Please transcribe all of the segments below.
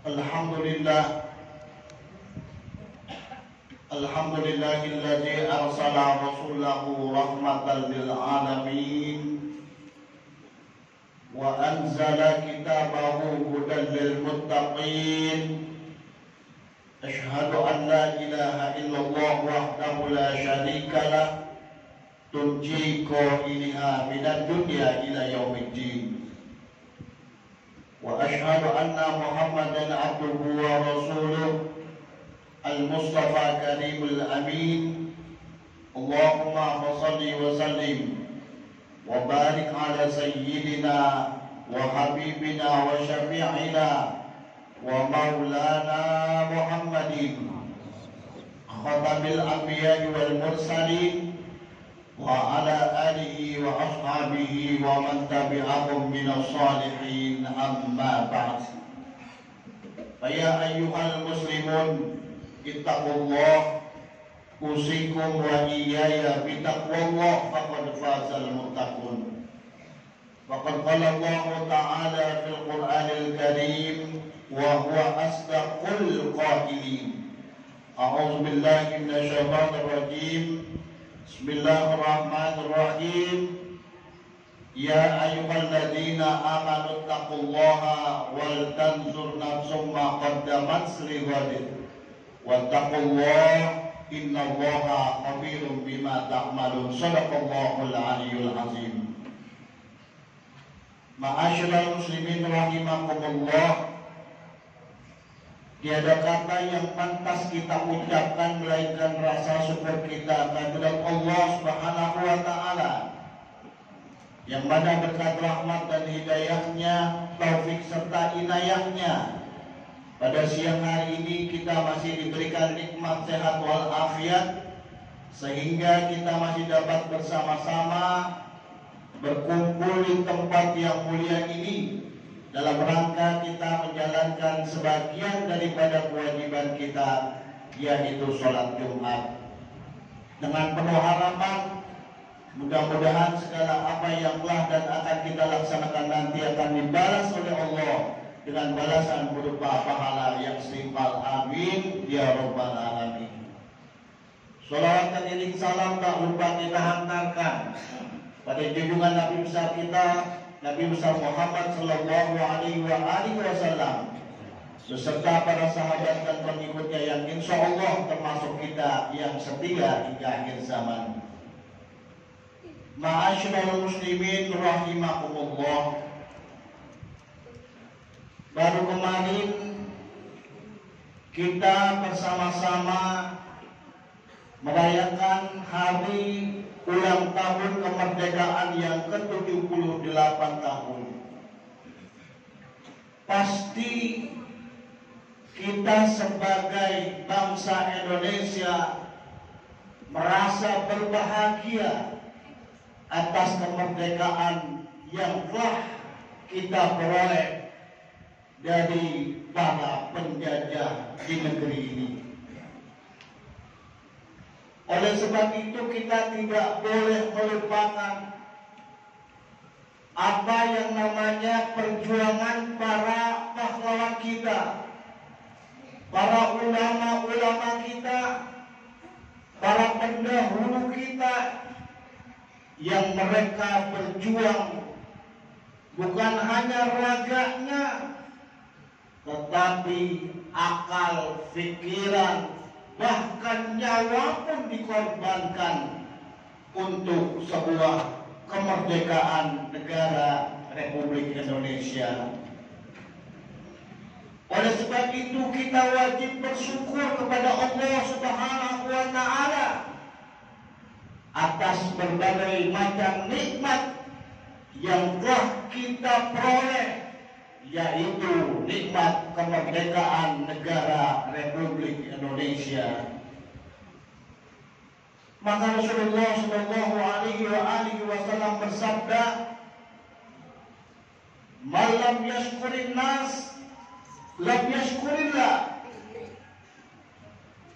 Alhamdulillah, Alhamdulillahilladzi arsala rasulahu rahmatan lil alamin wa anzala kitabahu hudan lil muttaqin. Asyhadu an la ilaha illallah wahdahu la syarika lah tunji qailiha minad dunya ila yaumiddin. Wa asyhadu anna Muhammadan abduhu wa rasuluh al-Mustafa karimul amin. Allahumma shalli wa sallim wa barik ala sayyidina wa habibina wa syafi'ina wa maulana Muhammadin khatamil anbiya'i wal mursalin wa ala alihi wa ashabihi wa man tabi'ahum minas salihin, amma ba'd. Ya ayyuhal muslimun, ittaqullah, usikum wa iyaya bitaqwallah, faqad fazal muttaqun. Faqad qala Allah ta'ala fil Qur'anil Karim wa huwa asdaqul qailin. A'udzu billahi minasy syaithanir rajim. Bismillahirrahmanirrahim. Ya ayyuhalladzina amanu taqullaha wal tanzur nafsum ma qaddamat lighadin wattaqullaha innallaha khabirum bima ta'malun. Shadaqallahul aliyyul azim. Ma'asyiral muslimin rahimakumullah. Tiada kata yang pantas kita ucapkan melainkan rasa syukur kita kehadirat Allah Subhanahu wa taala, yang mana berkat rahmat dan hidayahnya, taufik serta inayahnya, pada siang hari ini kita masih diberikan nikmat sehat wal afiat, sehingga kita masih dapat bersama-sama berkumpul di tempat yang mulia ini dalam rangka kita menjalankan sebagian daripada kewajiban kita, yaitu sholat Jumat. Dengan penuh harapan, mudah-mudahan segala apa yang telah dan akan kita laksanakan nanti akan dibalas oleh Allah dengan balasan berupa pahala yang setimpal. Amin ya rabbal alamin. Sholawat dan iring salam tak lupa kita hantarkan pada junjungan Nabi besar kita, Nabi besar Muhammad sallallahu alaihi wasallam, beserta para sahabat dan pengikutnya yang insya Allah termasuk kita yang setia hingga akhir zaman. Ma'asyiral muslimin rahimakumullah. Baru kemarin kita bersama-sama merayakan hari ulang tahun kemerdekaan yang ke-78 tahun. Pasti kita sebagai bangsa Indonesia merasa berbahagia atas kemerdekaan yang telah kita peroleh dari para penjajah di negeri ini. Oleh sebab itu kita tidak boleh melupakan apa yang namanya perjuangan para pahlawan kita, para ulama-ulama kita, para pendahulu kita, yang mereka berjuang bukan hanya raganya, tetapi akal, pikiran, bahkan nyawa pun dikorbankan untuk sebuah kemerdekaan negara Republik Indonesia. Oleh sebab itu kita wajib bersyukur kepada Allah Subhanahu wa taala atas berbagai macam nikmat yang telah kita peroleh, yaitu nikmat kemerdekaan negara Republik Indonesia. Maka Rasulullah Shallallahu Alaihi Wasallam bersabda, "Malam yashkurin nas, lam yashkurillah."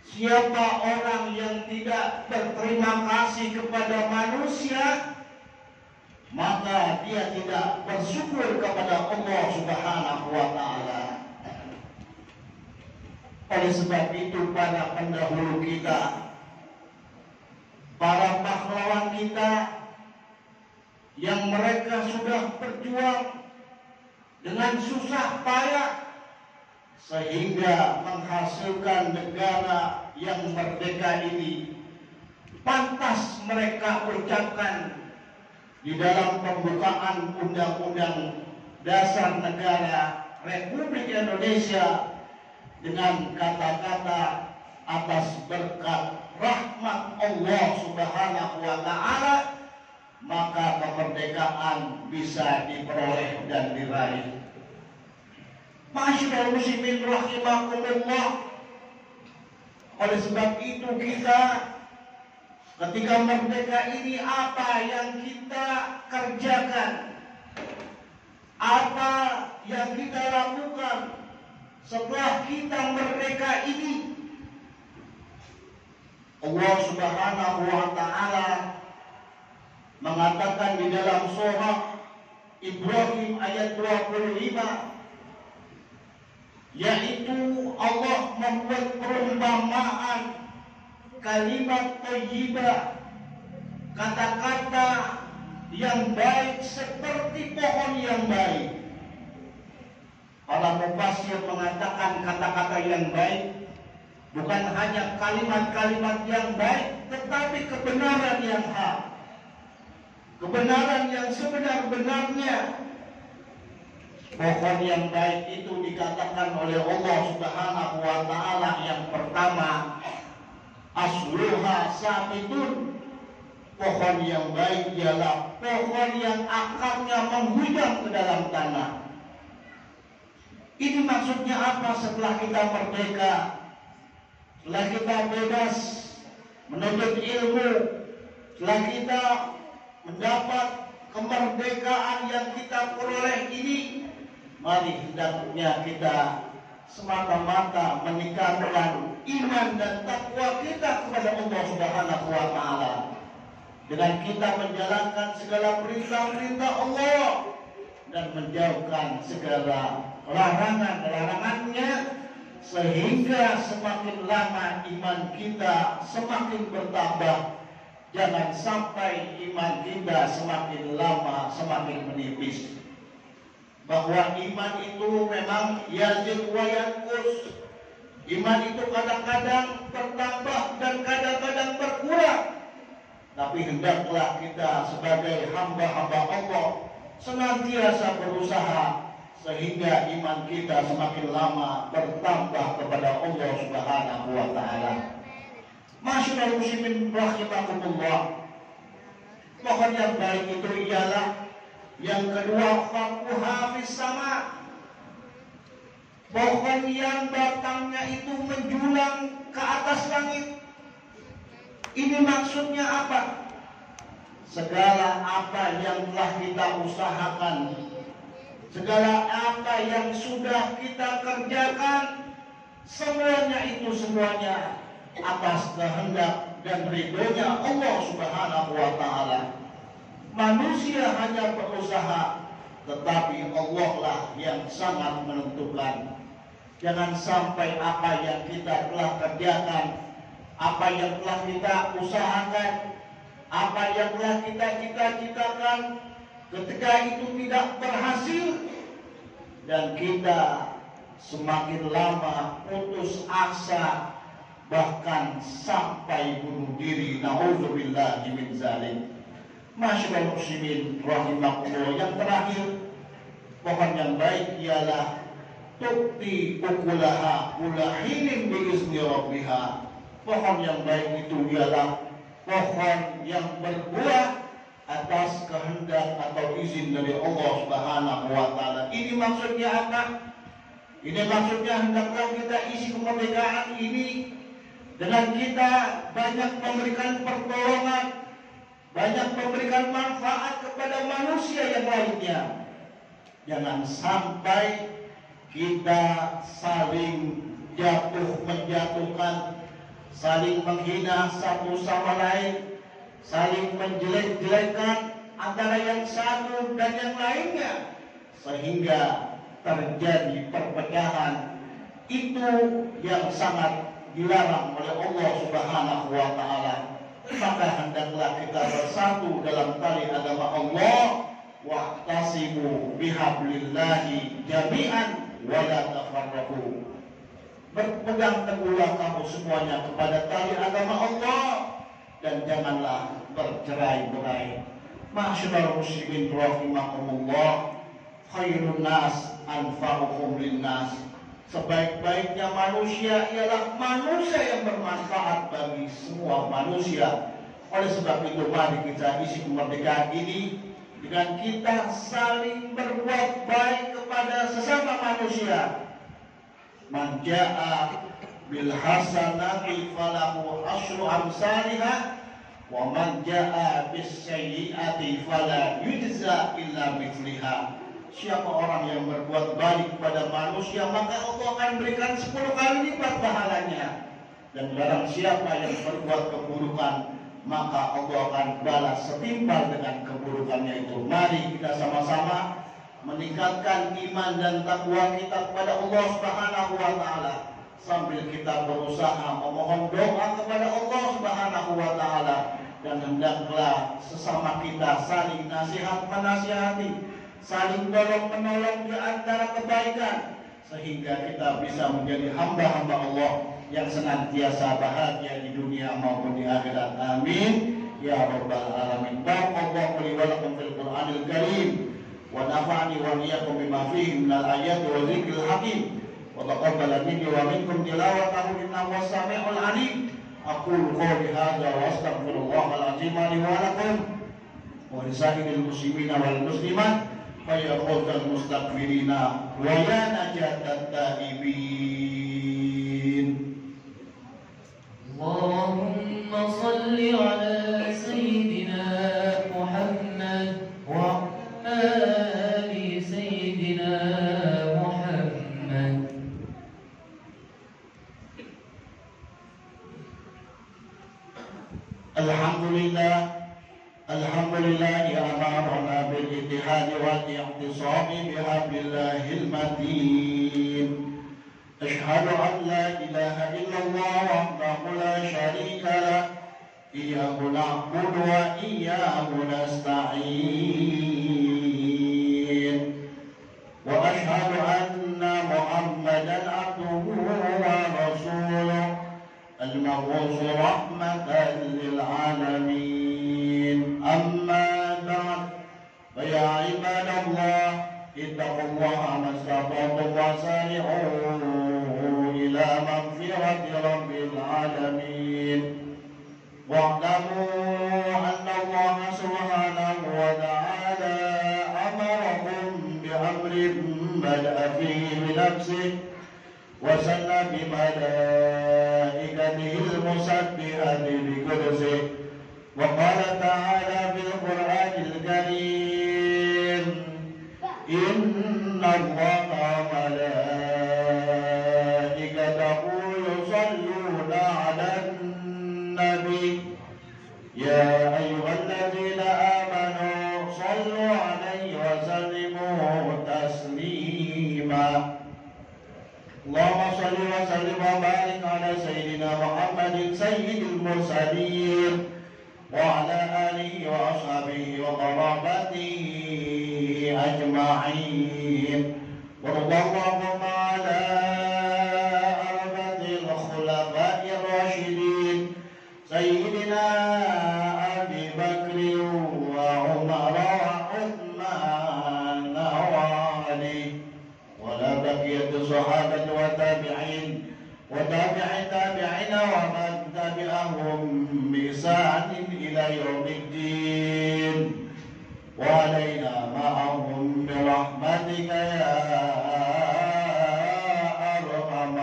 Siapa orang yang tidak berterima kasih kepada manusia, maka dia tidak bersyukur kepada Allah Subhanahu wa taala. Oleh sebab itu para pendahulu kita, para pahlawan kita yang mereka sudah berjuang dengan susah payah sehingga menghasilkan negara yang merdeka ini, pantas mereka ucapkan di dalam pembukaan Undang-Undang Dasar Negara Republik Indonesia dengan kata-kata atas berkat rahmat Allah Subhanahu wa Ta'ala, maka kemerdekaan bisa diperoleh dan diraih. Masyaallah muslimin rahimakumullah. Oleh sebab itu kita ketika merdeka ini, apa yang kita kerjakan, apa yang kita lakukan setelah kita merdeka ini? Allah Subhanahu wa Ta'ala mengatakan di dalam surah Ibrahim ayat 25, yaitu Allah membuat perumpamaan kalimat thayyibah, kata-kata yang baik seperti pohon yang baik. Para mufassir mengatakan kata-kata yang baik bukan hanya kalimat-kalimat yang baik, tetapi kebenaran yang hak, kebenaran yang sebenar-benarnya. Pohon yang baik itu dikatakan oleh Allah Subhanahu wa Ta'ala yang pertama, asluha sabitun. Pohon yang baik ialah pohon yang akarnya menghujam ke dalam tanah. Ini maksudnya apa? Setelah kita merdeka, setelah kita bebas menuntut ilmu, setelah kita mendapat kemerdekaan yang kita peroleh ini, mari hendaknya kita semata-mata meningkatkan iman dan takwa kita kepada Allah Subhanahu wa Ta'ala dengan kita menjalankan segala perintah-perintah Allah dan menjauhkan segala larangan-larangannya, sehingga semakin lama iman kita semakin bertambah. Jangan sampai iman kita semakin lama semakin menipis. Bahwa iman itu memang yazid wa yanqus. Iman itu kadang-kadang bertambah dan kadang-kadang berkurang. Tapi hendaklah kita sebagai hamba-hamba Allah senantiasa berusaha sehingga iman kita semakin lama bertambah kepada Allah Subhanahu wa Ta'ala. Masyaallah muslimin rahimakumullah. Pohon yang baik itu ialah yang kedua, faquha fis sama. Pohon yang batangnya itu menjulang ke atas langit. Ini maksudnya apa? Segala apa yang telah kita usahakan, segala apa yang sudah kita kerjakan, semuanya atas kehendak dan ridhonya Allah Subhanahu wa Ta'ala. Manusia hanya berusaha, tetapi Allah lah yang sangat menentukan. Jangan sampai apa yang kita telah kerjakan, apa yang telah kita usahakan, apa yang telah kita cita-citakan, ketika itu tidak berhasil dan kita semakin lama putus asa, bahkan sampai bunuh diri. Nauzubillahi min zalik. Masyaallah muslimin rahimakumullah. Yang terakhir, pohon yang baik ialah tukti ukulaha ulahinin biizni rabbiha. Pohon yang baik itu ialah pohon yang berbuah atas kehendak atau izin dari Allah Subhanahu wa Ta'ala. Ini maksudnya apa? Ini maksudnya hendaklah kita isi kemerdekaan ini dengan kita banyak memberikan pertolongan, banyak memberikan manfaat kepada manusia yang lainnya. Jangan sampai kita saling jatuh menjatuhkan, saling menghina satu sama lain, saling menjelek-jelekan antara yang satu dan yang lainnya, sehingga terjadi perpecahan, itu yang sangat dilarang oleh Allah Subhanahu wa Ta'ala. Maka hendaklah kita bersatu dalam tali agama Allah. Wa'tasimu bihablillahi jami'an wa la tafarraqu. Berpegang teguhlah kamu semuanya kepada tali agama Allah dan janganlah bercerai-berai. Ma'asyiral muslimin rahimakumullah, khairun nas anfa'uhum linnas. Sebaik-baiknya manusia ialah manusia yang bermanfaat bagi semua manusia. Oleh sebab itu mari kita isi kemerdekaan ini dengan kita saling berbuat baik kepada sesama manusia. Man jaa bil hasanati falahu asyru amsalihah wa man jaa bis sayyiati fala yujza illa mithliha. Siapa orang yang berbuat baik kepada manusia, maka Allah akan berikan 10 kali lipat pahalanya. Dan barang siapa yang berbuat keburukan, maka Allah akan balas setimpal dengan keburukannya itu. Mari kita sama-sama meningkatkan iman dan takwa kita kepada Allah Subhanahu wa Ta'ala, sambil kita berusaha memohon doa kepada Allah Subhanahu wa Ta'ala. Dan hendaklah sesama kita saling nasihat menasihati, saling tolong-menolong di antara kebaikan, sehingga kita bisa menjadi hamba-hamba Allah yang senantiasa bahagia di dunia maupun di akhirat. Amin ya rabbal alamin. Barakallahu li wa lakum fil Qur'anil Karim wa nafa'ani wa iyyakum bima fihi minal ayati wa dzikril hakim wa taqabbala minni wa minkum tilawatahu innahu was-sami'ul 'alim. Aqulu qawli hadza wa astaghfirullahal 'azim li wa lakum wa lisa'iril muslimina wal muslimat ya khawfal mustaghfirina wa ya najatat taibin. Allahumma salli ala sayyidina Muhammad wa ali sayyidina Muhammad. Alhamdulillah, alhamdulillah ya amarna bil ittihad wal i'tisam bihablillahil matin. Asyhadu an la ilaha illallah wahdahu la syarika lah, iyyahu na'budu wa iyyahu nasta'in. Wa asyhadu anna Muhammadan abduhu wa rasuluh al-mab'uts rahmatan lil alamin. Amma ba'd, fa ya ibadallah ittaqullaha mastata'tum wa sari'u ila maghfirati rabbil alamin. Wa'lamu anna Allah subhanahu wa ta'ala amarakum bi amrin bada'a fihi bi nafsihi wa sanna bi malaikatihi al-musabbihati bi qudsihi. وقال تعالى في القرآن الكريم إن الله وملائكته يصلون على النبي يا أيها الذين آمنوا صلوا عليه وسلموا تسليما. اللهم صل وسلم وبارك على سيدنا محمد سيد المرسلين وعلى آله وأصحابه وقرابته أجمعين. وارض اللهم على أربعة الخلفاء الراشدين سيدنا أبي بكر وعمر وعثمان وعلي ولا بقية الصحابة والتابعين وتابع تابعين ومن تبعهم بإحسان إلى يوم الدين وعلينا معهم برحمتك يا أرحم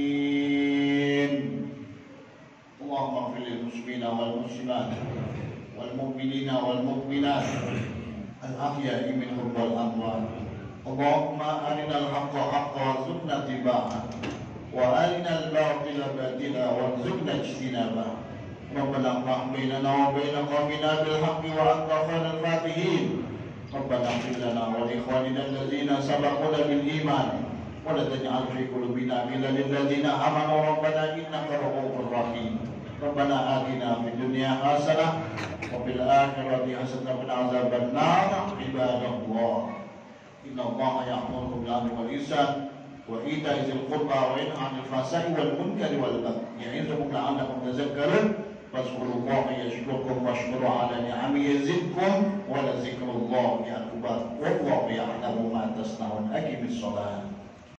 الراحمين. اللهم اغفر للمسلمين والمسلمات والمؤمنين والمؤمنات الأحياء منهم والأموات. اللهم أرنا الحق حقا وارزقنا اتباعه وأرنا الباطل باطلا وارزقنا اجتنابه. ربنا افتح بيننا وبين قومنا بالحق وأنت خير الفاتحين. ربنا اغفر لنا ولإخواننا الذين سبقونا بالإيمان ولا تجعل في قلوبنا غلا للذين آمنوا ربنا إنك رؤوف رحيم ربنا آتنا في الدنيا حسنة وفي الآخرة حسنة وقنا عذاب النار عباد الله إن الله يأمر بالعدل والإحسان وإيتاء ذي القربى وينهى عن الفحشاء والمنكر والبغي يعظكم لعلكم تذكرون فاذكروا الله يذكركم واشكروا على نعمه يزدكم ولذكر الله أكبر والله يعلم ما تصنعون أقم الصلاة